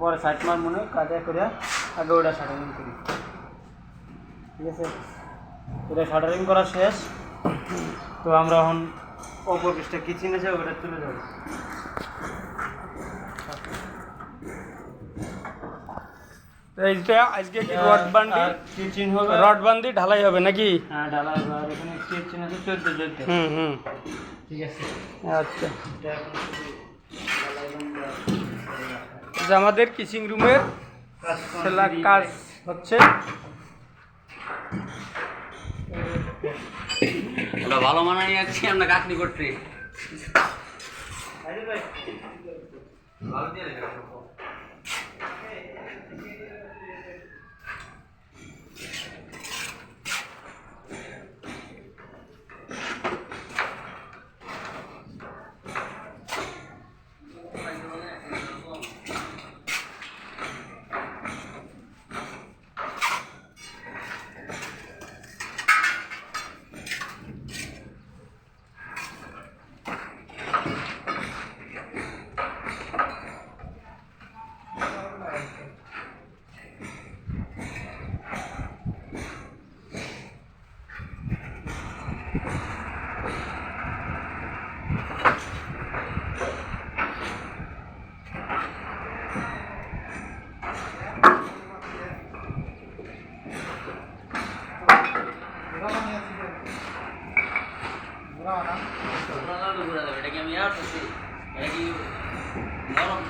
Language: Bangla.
পরে সাইড মার মনে কাজে করে আগে ওটা শাটারিং করি। ঠিক আছে, ওটা শাটারিং করা শেষ। তো আমরা এখন অপর পিসটা কিচেন আছে ওটা চলে যাব। আজকে কি রড বান্ডি কিচেন হবে, রড বান্ডি ঢালাই হবে নাকি? হ্যাঁ ঢালাই হবে। আর এখানে কিচেন আছে চলতে চলতে। ঠিক আছে, আচ্ছা। আমাদের কিচিং রুমের কাজ হচ্ছে। ভালো মানানি আছি আমরা কাকনি করতে এটা কি আমি আর এটা কি নরম